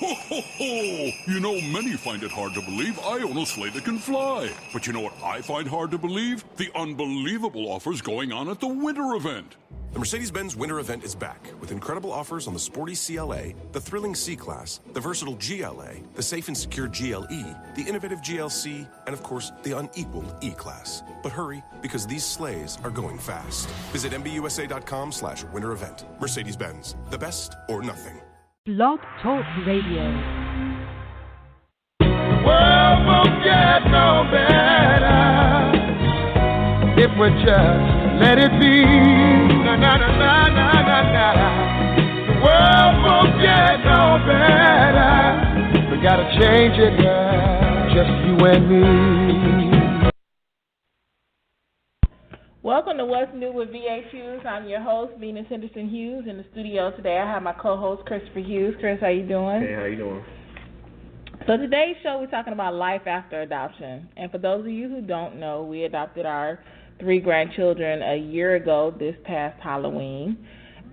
Ho, ho, ho! You know, many find it hard to believe I own a sleigh that can fly. But you know what I find hard to believe? The unbelievable offers going on at the winter event. The Mercedes-Benz Winter Event is back with incredible offers on the sporty CLA, the thrilling C-Class, the versatile GLA, the safe and secure GLE, the innovative GLC, and of course, the unequaled E-Class. But hurry, because these sleighs are going fast. Visit MBUSA.com/winter event. Mercedes-Benz, the best or nothing. Blog Talk Radio. World won't get no better if we just let it be. Na na na na na na na. The world won't get no better. We gotta change it, girl. Just you and me. Welcome to What's New with VHHughes. I'm your host, Venus Henderson-Hughes. In the studio today, I have my co-host, Christopher Hughes. Chris, how you doing? Hey, how you doing? So today's show, we're talking about life after adoption. And for those of you who don't know, we adopted our 3 grandchildren a year ago this past Halloween.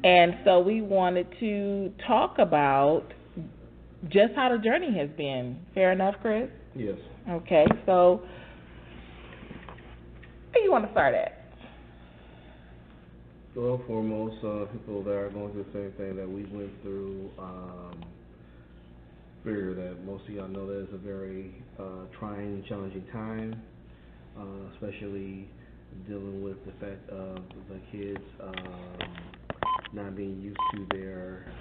And so we wanted to talk about just how the journey has been. Fair enough, Chris? Yes. Okay, so where do you want to start at? Well, for most people that are going through the same thing that we went through, figure that most of y'all know that it's a very trying and challenging time, especially dealing with the fact of the kids not being used to their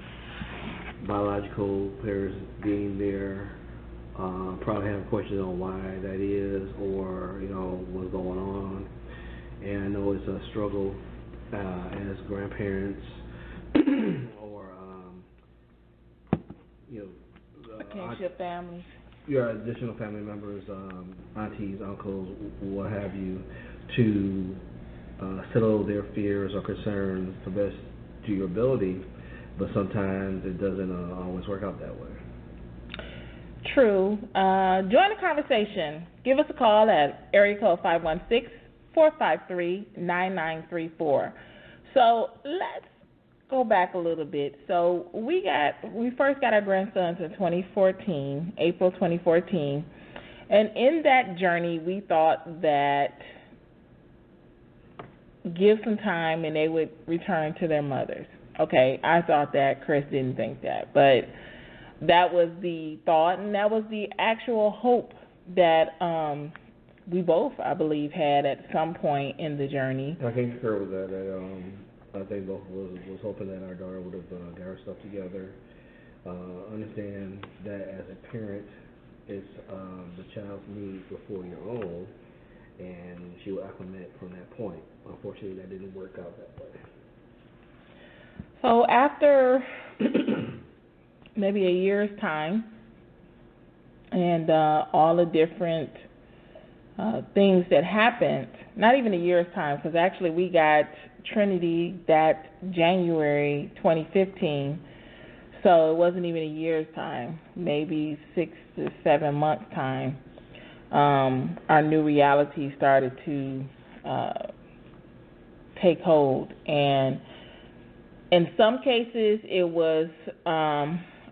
biological parents being there, probably have questions on why that is or, you know, what's going on. And I know it's a struggle as grandparents or, Kinship families. Your additional family members, aunties, uncles, what have you, to settle their fears or concerns the best to your ability, but sometimes it doesn't always work out that way. True. Join the conversation. Give us a call at area code 516-453-9934. So let's go back a little bit. So we first got our grandsons in 2014, April 2014, and in that journey we thought that give some time and they would return to their mothers. Okay, I thought that. Chris didn't think that, but that was the thought, and that was the actual hope that we both, I believe, had at some point in the journey. I can concur with that. I think both of us was hoping that our daughter would have got her stuff together. Understand that as a parent, it's the child's needs before your own, and she will acclimate from that point. Unfortunately, that didn't work out that way. So after maybe a year's time and all the different things that happened, not even a year's time, because actually we got Trinity that January 2015, so it wasn't even a year's time, maybe 6 to 7 months time. Our new reality started to take hold, and in some cases it was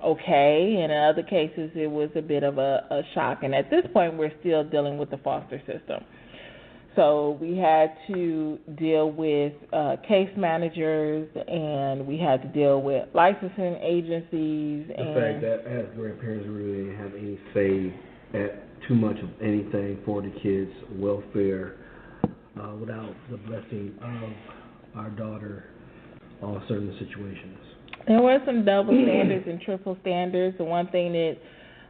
okay, and in other cases it was a bit of a shock, and at this point we're still dealing with the foster system. So we had to deal with case managers, and we had to deal with licensing agencies. The fact that as grandparents we really didn't have any say at too much of anything for the kids' welfare without the blessing of our daughter on certain situations. There were some double standards and triple standards. The one thing that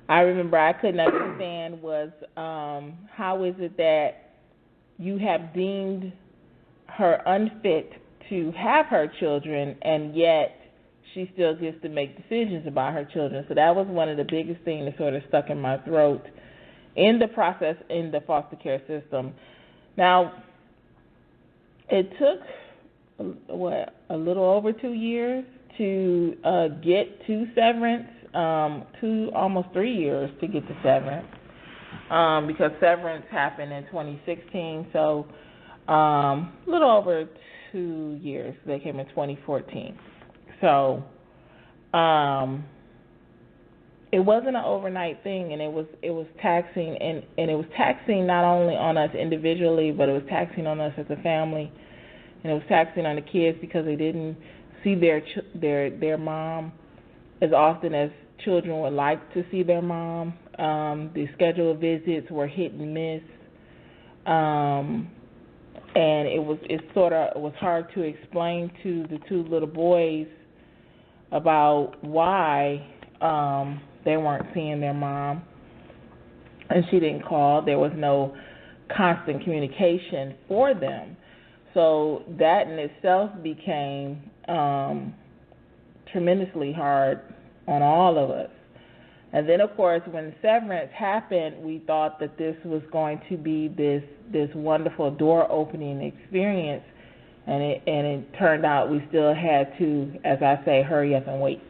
I remember I couldn't understand was how is it that you have deemed her unfit to have her children, and yet she still gets to make decisions about her children. So that was one of the biggest things that sort of stuck in my throat in the process in the foster care system. Now, it took, a little over 2 years to get to severance, almost 3 years to get to severance. Because severance happened in 2016, so a little over 2 years. They came in 2014. So it wasn't an overnight thing, and it was taxing, and it was taxing not only on us individually, but it was taxing on us as a family, and it was taxing on the kids because they didn't see their mom as often as children would like to see their mom. The scheduled visits were hit and miss, and it was hard to explain to the two little boys about why they weren't seeing their mom, and she didn't call. There was no constant communication for them. So that in itself became tremendously hard on all of us. And then, of course, when severance happened, we thought that this was going to be this wonderful door-opening experience, and it turned out we still had to, as I say, hurry up and wait,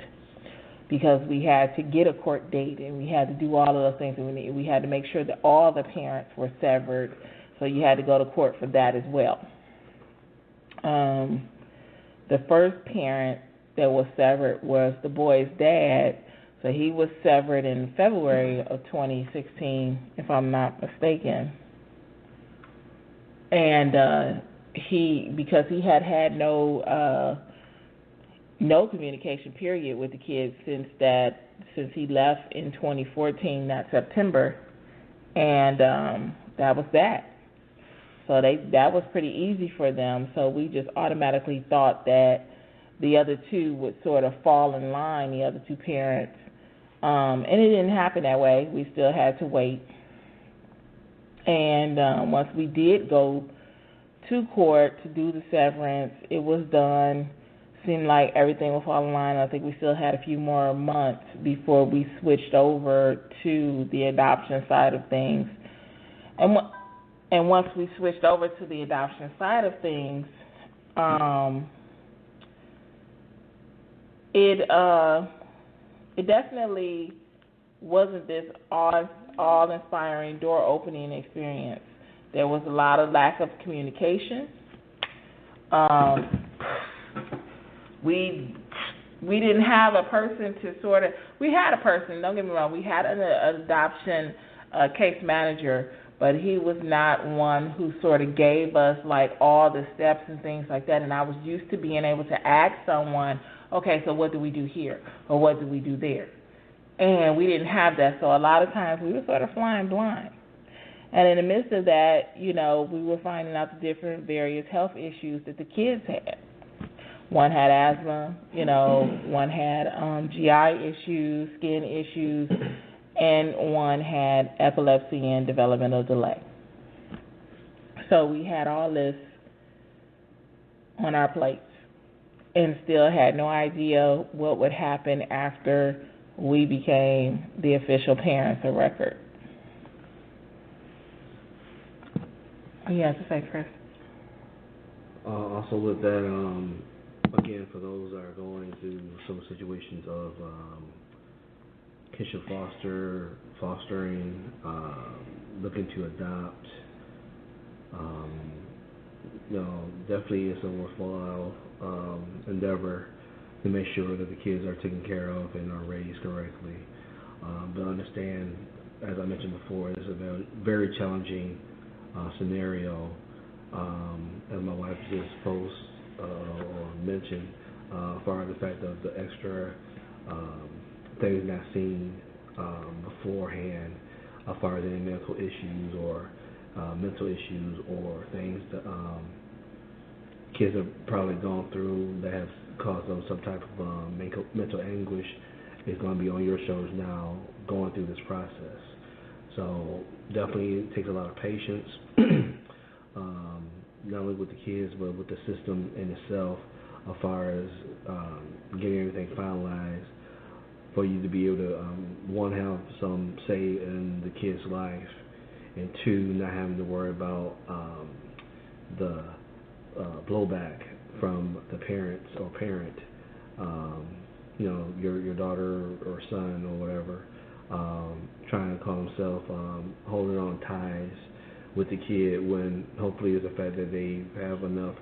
because we had to get a court date, and we had to do all of those things. We had to make sure that all the parents were severed, so you had to go to court for that as well. The first parent that was severed was the boy's dad, so he was severed in February of 2016, if I'm not mistaken. And because he had no communication period with the kids since he left in 2014, that September, and that was that. So that was pretty easy for them. So we just automatically thought that the other two would sort of fall in line, the other two parents. And it didn't happen that way. We still had to wait. And once we did go to court to do the severance, it was done. Seemed like everything was falling in line. I think we still had a few more months before we switched over to the adoption side of things. And once we switched over to the adoption side of things, it definitely wasn't this all-inspiring, door-opening experience. There was a lot of lack of communication. We didn't have a person to we had a person, don't get me wrong, we had an adoption case manager, but he was not one who sort of gave us like all the steps and things like that. And I was used to being able to ask someone, okay, so what do we do here? Or what do we do there? And we didn't have that. So a lot of times we were sort of flying blind. And in the midst of that, we were finding out the different various health issues that the kids had. One had asthma, one had GI issues, skin issues, and one had epilepsy and developmental delay. So we had all this on our plates and still had no idea what would happen after we became the official parents of record. What do you have to say, Chris? Also with that, again, for those that are going through some situations of kinship fostering, looking to adopt, definitely it's a worthwhile endeavor to make sure that the kids are taken care of and are raised correctly. But understand, as I mentioned before, it's a very challenging scenario. As my wife just posed or mentioned, as far as the fact of the extra things not seen beforehand, as far as any mental issues or things that kids have probably gone through that have caused them some type of mental anguish, is going to be on your shoulders now going through this process. So definitely it takes a lot of patience, not only with the kids but with the system in itself, as far as getting everything finalized for you to be able to, one, have some say in the kid's life, and two, not having to worry about the blowback from the parents or parent, your daughter or son or whatever, trying to call himself holding on ties with the kid, when hopefully it's the fact that they have enough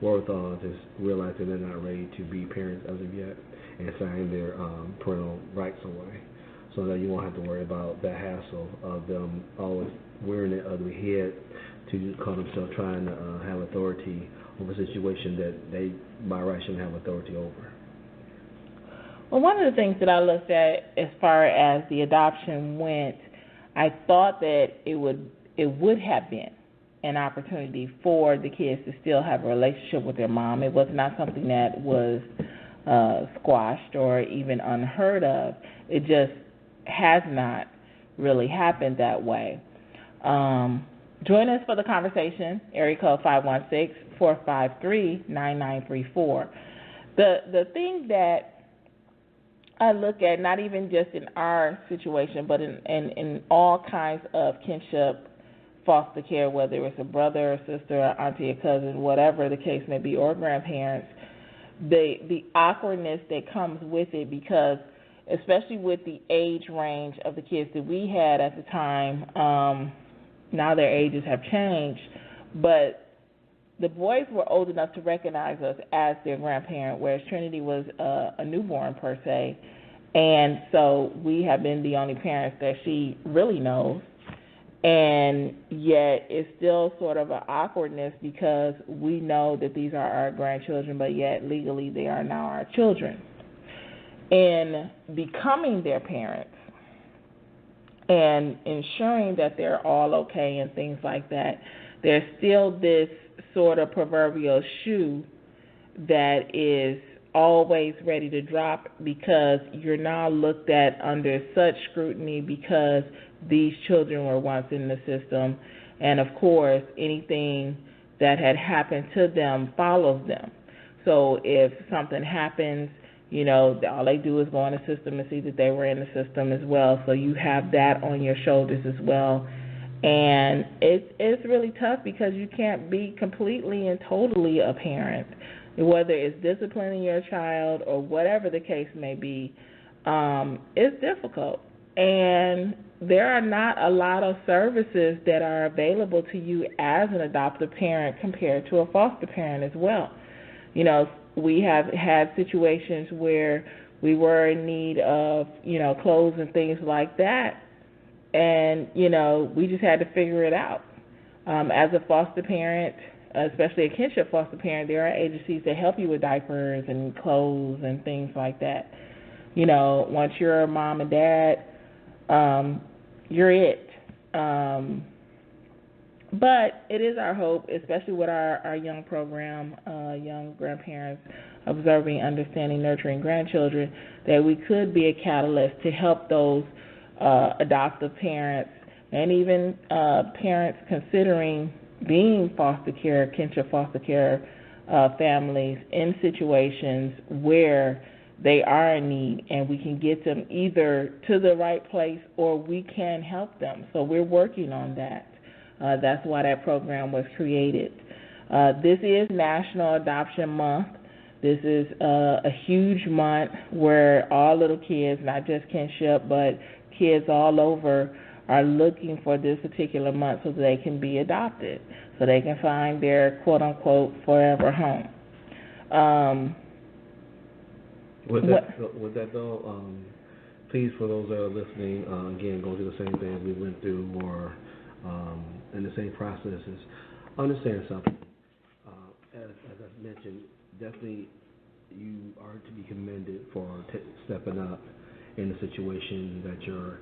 wherewithal to realize that they're not ready to be parents as of yet and sign their parental rights away. so that you won't have to worry about that hassle of them always wearing their ugly head to call themselves trying to have authority over a situation that they, by right, shouldn't have authority over. Well, one of the things that I looked at as far as the adoption went, I thought that it would have been an opportunity for the kids to still have a relationship with their mom. It was not something that was squashed or even unheard of. It just has not really happened that way. Join us for the conversation, area code 516-453-9934. The thing that I look at, not even just in our situation, but in all kinds of kinship foster care, whether it's a brother or sister or auntie or cousin, whatever the case may be, or grandparents, the awkwardness that comes with it, because especially with the age range of the kids that we had at the time, now their ages have changed, but the boys were old enough to recognize us as their grandparent, whereas Trinity was a newborn per se, and so we have been the only parents that she really knows. And yet it's still sort of an awkwardness because we know that these are our grandchildren, but yet legally they are now our children. In becoming their parents and ensuring that they're all okay and things like that, there's still this sort of proverbial shoe that is always ready to drop, because you're now looked at under such scrutiny because these children were once in the system, and of course anything that had happened to them follows them. So if something happens, all they do is go in the system and see that they were in the system as well. So you have that on your shoulders as well. And it's really tough because you can't be completely and totally a parent, whether it's disciplining your child or whatever the case may be. It's difficult. And there are not a lot of services that are available to you as an adoptive parent compared to a foster parent as well. We have had situations where we were in need of, clothes and things like that, and, we just had to figure it out. As a foster parent, especially a kinship foster parent, there are agencies that help you with diapers and clothes and things like that. Once you're a mom and dad, you're it. But it is our hope, especially with our young program, young grandparents observing, understanding, nurturing grandchildren, that we could be a catalyst to help those adoptive parents and even parents considering being foster care, kinship foster care families in situations where they are in need, and we can get them either to the right place or we can help them. So we're working on that. That's why that program was created. This is National Adoption Month. This is a huge month where all little kids, not just kinship, but kids all over, are looking for this particular month so that they can be adopted, so they can find their quote-unquote forever home. With that though, please, for those that are listening, again, go through the same things we went through, or in the same processes, understand something. As I mentioned, definitely you are to be commended for stepping up in the situation that your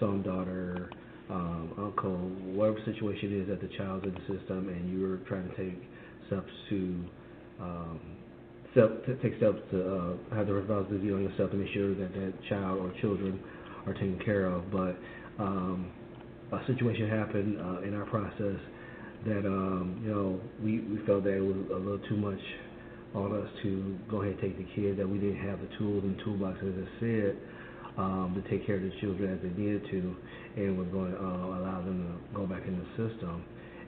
son, daughter, uncle, whatever situation it is that the child's in the system, and you're trying to take steps to have the responsibility on yourself to make sure that that child or children are taken care of. But a situation happened in our process that we felt that it was a little too much on us to go ahead and take the kid, that we didn't have the tools and toolbox, as I said, to take care of the children as they needed to, and was going to allow them to go back in the system.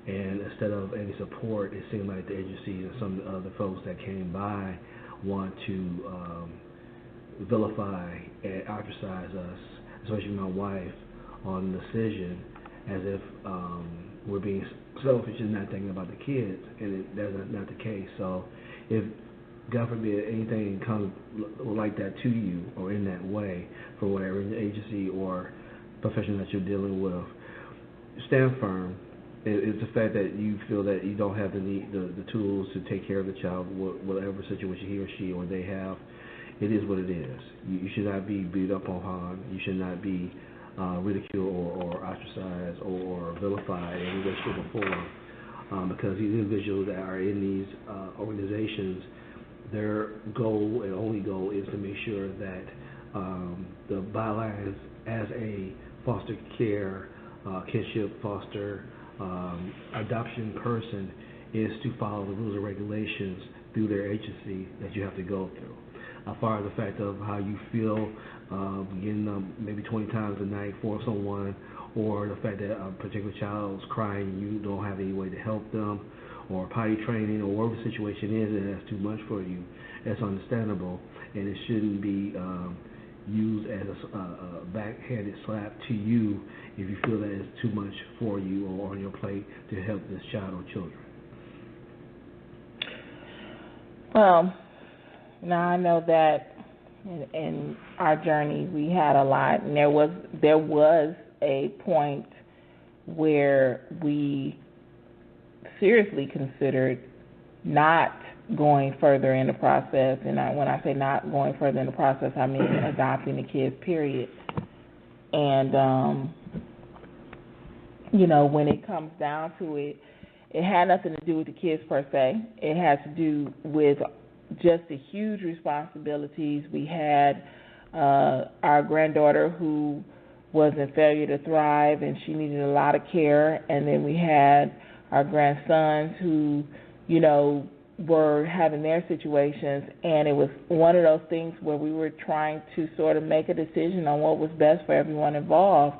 And instead of any support, it seemed like the agency and some of the other folks that came by want to vilify and ostracize us, especially my wife, on the decision, as if we're being selfish and not thinking about the kids, and that's not the case. So if God forbid anything comes like that to you or in that way for whatever agency or profession that you're dealing with, stand firm. It's the fact that you feel that you don't have the tools to take care of the child, whatever situation he or she or they have. It is what it is. You should not be beat up on. You should not be ridiculed or ostracized or vilified in any way, shape, or form. Because these individuals that are in these organizations, their goal and only goal is to make sure that the bylines as a foster care, kinship, foster, adoption person is to follow the rules and regulations through their agency that you have to go through. As far as the fact of how you feel getting up maybe 20 times a night for someone, or the fact that a particular child is crying and you don't have any way to help them, or potty training, or whatever the situation is, and that's too much for you, that's understandable, and it shouldn't be used as a backhanded slap to you if you feel that it's too much for you or on your plate to help this child or children. Well, now I know that in our journey we had a lot, and there was a point where we seriously considered not going further in the process. And when I say not going further in the process, I mean adopting the kids, period. And, when it comes down to it, it had nothing to do with the kids per se. It had to do with just the huge responsibilities. We had our granddaughter who was in failure to thrive, and she needed a lot of care. And then we had our grandsons who, were having their situations, and it was one of those things where we were trying to sort of make a decision on what was best for everyone involved.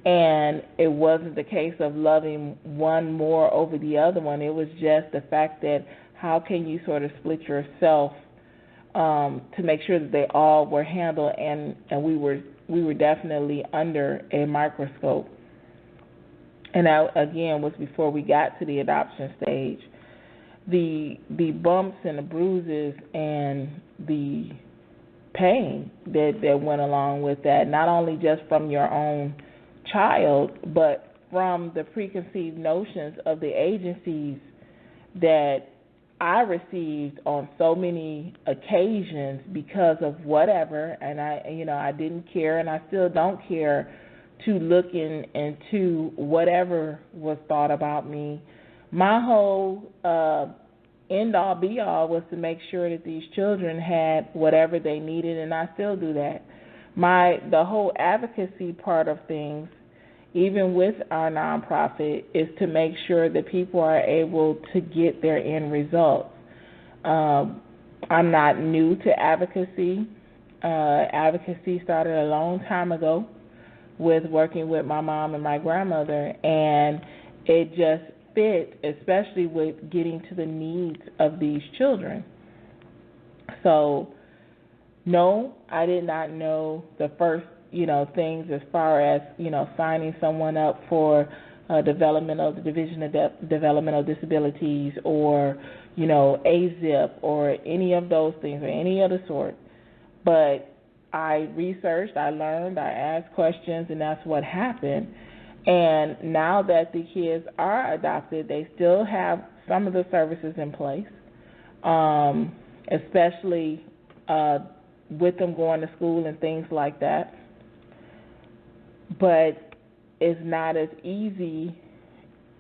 And it wasn't the case of loving one more over the other one. It was just the fact that how can you sort of split yourself to make sure that they all were handled, and we were definitely under a microscope. And that, again, was before we got to the adoption stage. The bumps and the bruises and the pain that went along with that, not only just from your own child, but from the preconceived notions of the agencies that I received on so many occasions because of whatever, and I didn't care, and I still don't care to look into whatever was thought about me. My whole end-all, be-all was to make sure that these children had whatever they needed, and I still do that. The whole advocacy part of things, even with our nonprofit, is to make sure that people are able to get their end results. I'm not new to advocacy. Advocacy started a long time ago with working with my mom and my grandmother, and it just fit, especially with getting to the needs of these children. So, no, I did not know the first, things as far as, signing someone up for the Division of Developmental Disabilities or, AZIP or any of those things or any other sort. But I researched, I learned, I asked questions, and that's what happened. And now that the kids are adopted, they still have some of the services in place, especially with them going to school and things like that. But it's not as easy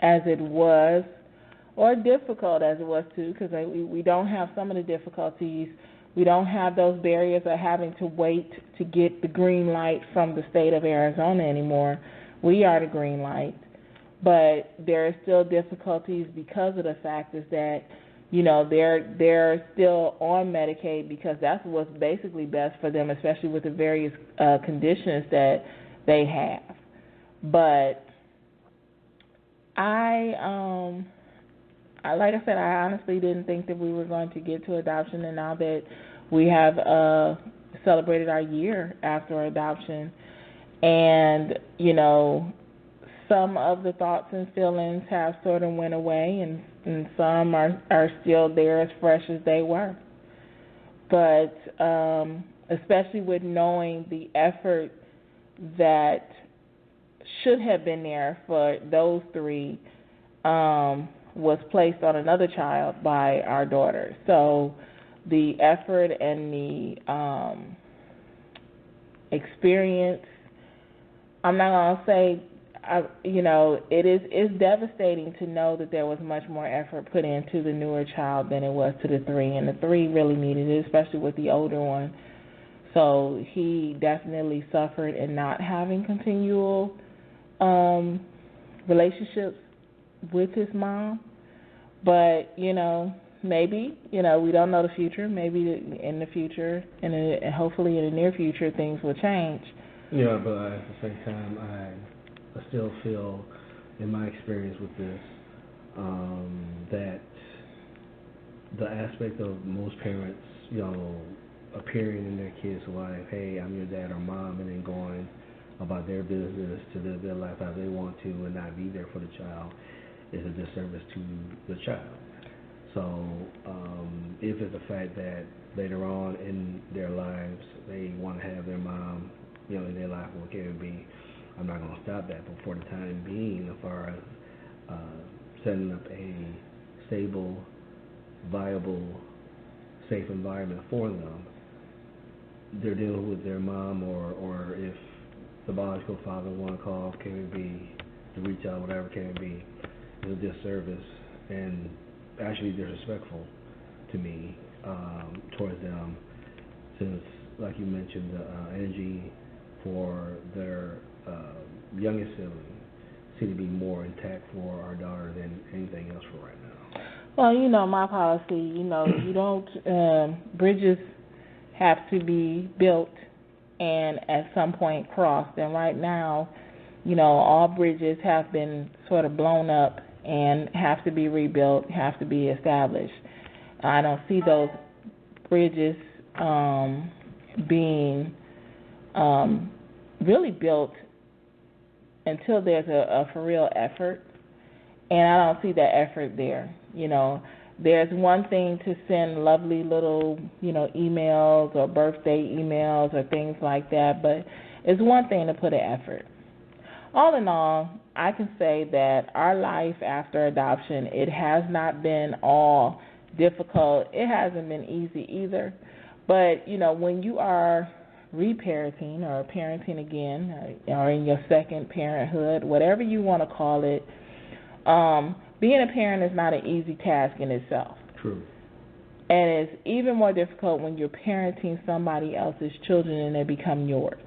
as it was, or difficult as it was too, because we don't have some of the difficulties. We don't have those barriers of having to wait to get the green light from the state of Arizona anymore. We are the green light, but there are still difficulties because of the fact is that, they're still on Medicaid because that's what's basically best for them, especially with the various conditions that they have. But like I said, I honestly didn't think that we were going to get to adoption, and now that we have celebrated our year after adoption, and, some of the thoughts and feelings have sort of went away, and some are still there as fresh as they were. but especially with knowing the effort that should have been there for those three was placed on another child by our daughter. So the effort and the experience, I'm not going to say, it's devastating to know that there was much more effort put into the newer child than it was to the three, and the three really needed it, especially with the older one. So he definitely suffered in not having continual relationships with his mom. But, maybe, we don't know the future. Maybe in the future, and hopefully in the near future, things will change. Yeah, but at the same time, I still feel, in my experience with this, that the aspect of most parents, appearing in their kids' life, hey, I'm your dad or mom, and then going about their business to live their life how they want to and not be there for the child, is a disservice to the child. So if it's the fact that later on in their lives they want to have their mom, in their life, what can it be, I'm not going to stop that. But for the time being, as far as setting up a stable, viable, safe environment for them, they're dealing with their mom, or if the biological father want to call, can it be, to reach out, whatever can it be, is a disservice and actually disrespectful to me towards them, since, like you mentioned, the energy for their youngest sibling seem to be more intact for our daughter than anything else for right now. Well, my policy, you don't, bridges have to be built and at some point crossed. And right now, all bridges have been sort of blown up and have to be rebuilt, have to be established. I don't see those bridges being really built until there's a for real effort, and I don't see that effort there. There's one thing to send lovely little, emails or birthday emails or things like that, but it's one thing to put an effort. All in all, I can say that our life after adoption, it has not been all difficult. It hasn't been easy either. But, when you are reparenting or parenting again, or in your second parenthood, whatever you want to call it, being a parent is not an easy task in itself. True. And it's even more difficult when you're parenting somebody else's children and they become yours.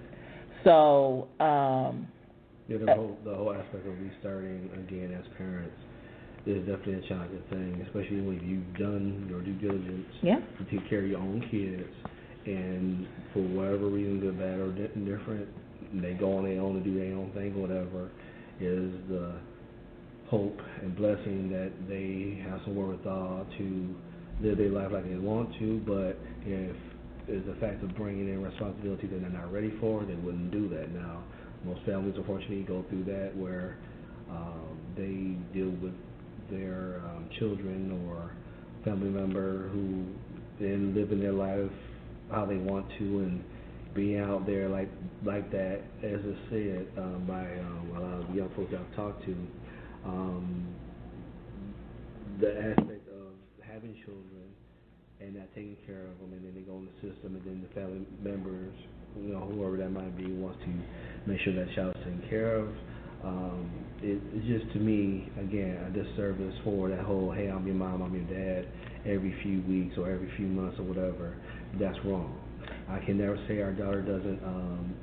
So, the whole aspect of restarting again as parents is definitely a challenging thing, especially when you've done your due diligence to take care of your own kids, and for whatever reason, good, bad, or indifferent, they go on their own to do their own thing, whatever, is the hope and blessing that they have some wherewithal to live their life like they want to, but if it's the fact of bringing in responsibility that they're not ready for, they wouldn't do that. Now, most families, unfortunately, go through that where they deal with their children or family member who then living their life how they want to and being out there like that, as I said, by a lot of the young folks I've talked to, the aspect of having children and not taking care of them, and then they go in the system, and then the family members, whoever that might be, wants to make sure that child's taken care of. It's just, to me, again, a disservice for that whole, hey, I'm your mom, I'm your dad, every few weeks or every few months or whatever. That's wrong. I can never say our daughter doesn't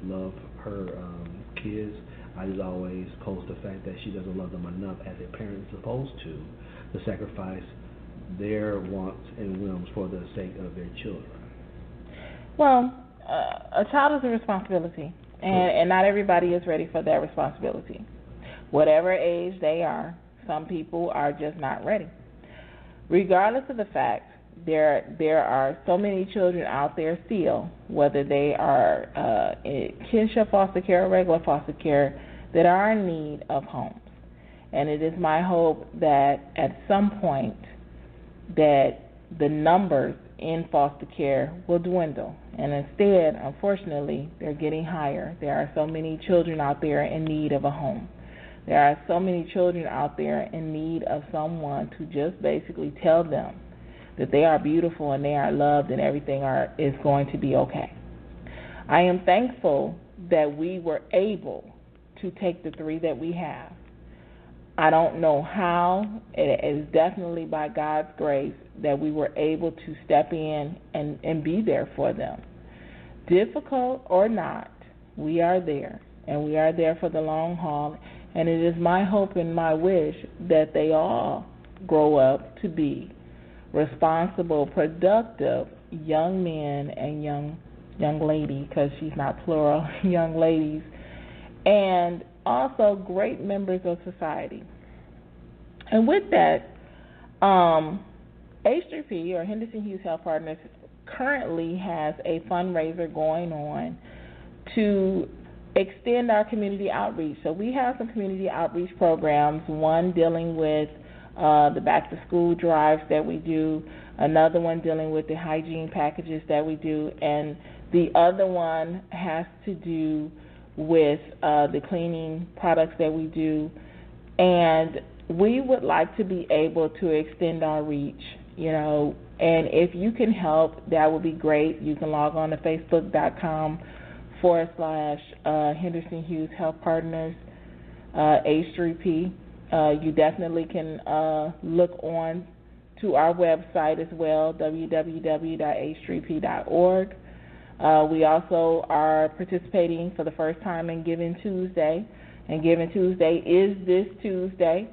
love her kids. I just always post the fact that she doesn't love them enough as a parent is supposed to sacrifice their wants and whims for the sake of their children. Well, a child is a responsibility, and not everybody is ready for that responsibility. Whatever age they are, some people are just not ready. Regardless of the fact, there are so many children out there still, whether they are kinship foster care or regular foster care, that are in need of homes. And it is my hope that at some point that the numbers in foster care will dwindle. And instead, unfortunately, they're getting higher. There are so many children out there in need of a home. There are so many children out there in need of someone to just basically tell them that they are beautiful and they are loved and everything is going to be okay. I am thankful that we were able to take the 3 that we have. I don't know how. It is definitely by God's grace that we were able to step in and be there for them. Difficult or not, we are there, and we are there for the long haul, and it is my hope and my wish that they all grow up to be responsible, productive young men and young ladies, because she's not plural, young ladies, and also great members of society. And with that, H3P, or Henderson-Hughes Health Partners, currently has a fundraiser going on to extend our community outreach. So we have some community outreach programs, one dealing with the back-to-school drives that we do, another one dealing with the hygiene packages that we do, and the other one has to do with the cleaning products that we do. And we would like to be able to extend our reach, and if you can help, that would be great. You can log on to facebook.com/Henderson-Hughes Health Partners, H3P. You definitely can look on to our website as well, www.h3p.org. We also are participating for the first time in Giving Tuesday, and Giving Tuesday is this Tuesday.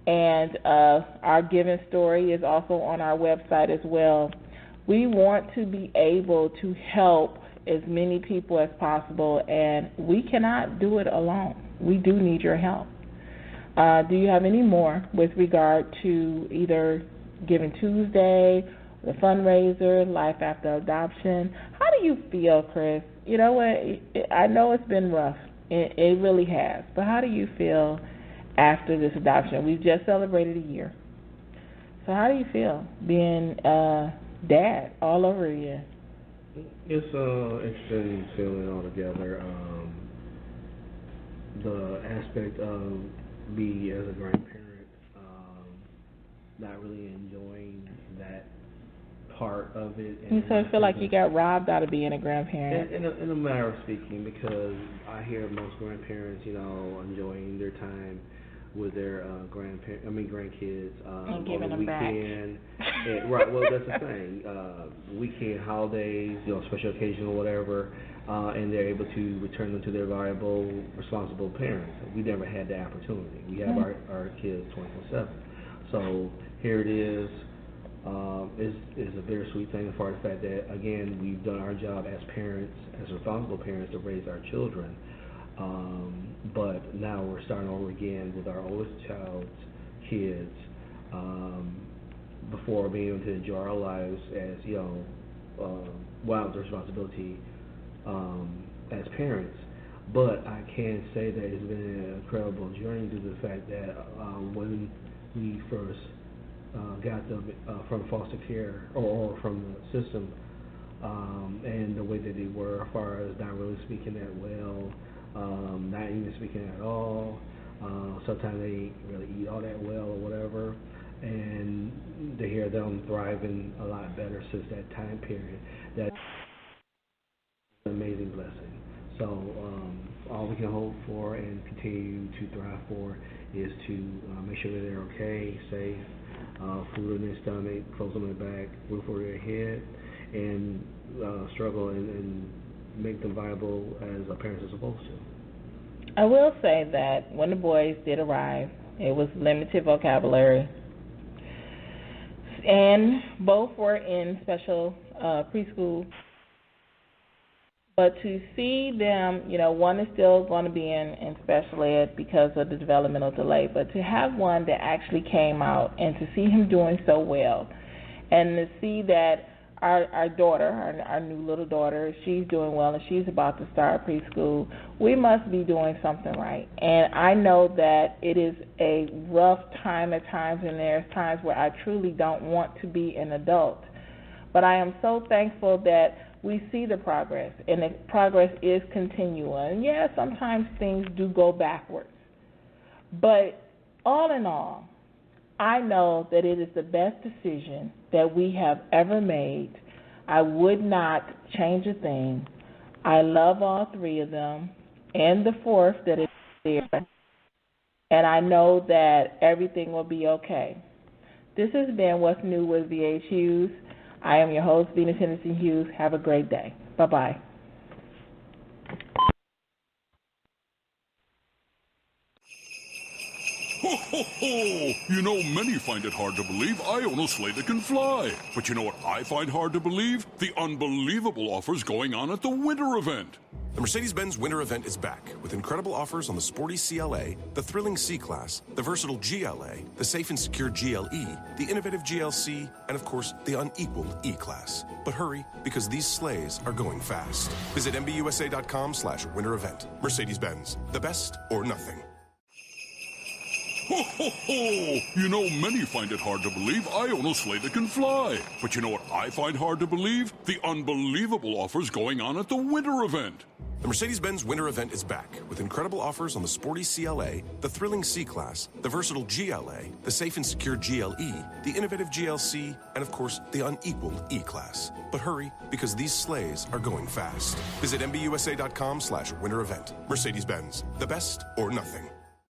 And our giving story is also on our website as well. We want to be able to help as many people as possible, and we cannot do it alone. We do need your help. Do you have any more with regard to either Giving Tuesday, the fundraiser, Life After Adoption? How do you feel, Chris? You know what? I know it's been rough. It really has. But how do you feel after this adoption? We've just celebrated a year. So how do you feel being dad all over again? It's interesting feeling altogether. The aspect of me as a grandparent, not really enjoying that part of it. And so I feel like you got robbed out of being a grandparent. In a matter of speaking, because I hear most grandparents, enjoying their time with their grandkids and giving them back. Right. Well, that's the thing. Weekend, holidays, special occasion or whatever, and they're able to return them to their viable, responsible parents. We never had that opportunity. We have our kids 24/7. So here it is. Is a bittersweet thing for the fact that, again, we've done our job as parents, as responsible parents, to raise our children. But now we're starting over again with our oldest child's kids, before being able to enjoy our lives as, the responsibility as parents. But I can say that it's been an incredible journey due to the fact that when we first got them from foster care or from the system, and the way that they were, as far as not really speaking that well, not even speaking at all. Sometimes they didn't really eat all that well or whatever, and to hear them thriving a lot better since that time period, that's an amazing blessing. So all we can hope for and continue to thrive for is to make sure that they're okay, safe, food in their stomach, clothes on their back, roof over their head, and struggle and make them viable as a parents are supposed to. I will say that when the boys did arrive, it was limited vocabulary, and both were in special preschool. But to see them, one is still going to be in special ed because of the developmental delay, but to have one that actually came out and to see him doing so well, and to see that our daughter, our new little daughter, she's doing well and she's about to start preschool, we must be doing something right. And I know that it is a rough time at times, and there's times where I truly don't want to be an adult. But I am so thankful that we see the progress, and the progress is continual. And yeah, sometimes things do go backwards. But all in all, I know that it is the best decision that we have ever made. I would not change a thing. I love all three of them and the fourth that is there. And I know that everything will be okay. This has been What's New with VHHughes. I am your host, Venus Henderson-Hughes. Have a great day. Bye-bye. Ho, ho, ho! You know, many find it hard to believe I own a sleigh that can fly. But you know what I find hard to believe? The unbelievable offers going on at the winter event. The Mercedes-Benz Winter Event is back with incredible offers on the sporty CLA, the thrilling C-Class, the versatile GLA, the safe and secure GLE, the innovative GLC, and of course, the unequaled E-Class. But hurry, because these sleighs are going fast. Visit MBUSA.com/winter event. Mercedes-Benz, the best or nothing. Ho, ho, ho! You know, many find it hard to believe I own a sleigh that can fly. But you know what I find hard to believe? The unbelievable offers going on at the winter event. The Mercedes-Benz Winter Event is back with incredible offers on the sporty CLA, the thrilling C-Class, the versatile GLA, the safe and secure GLE, the innovative GLC, and of course, the unequaled E-Class. But hurry, because these sleighs are going fast. Visit MBUSA.com/winter event. Mercedes-Benz, the best or nothing.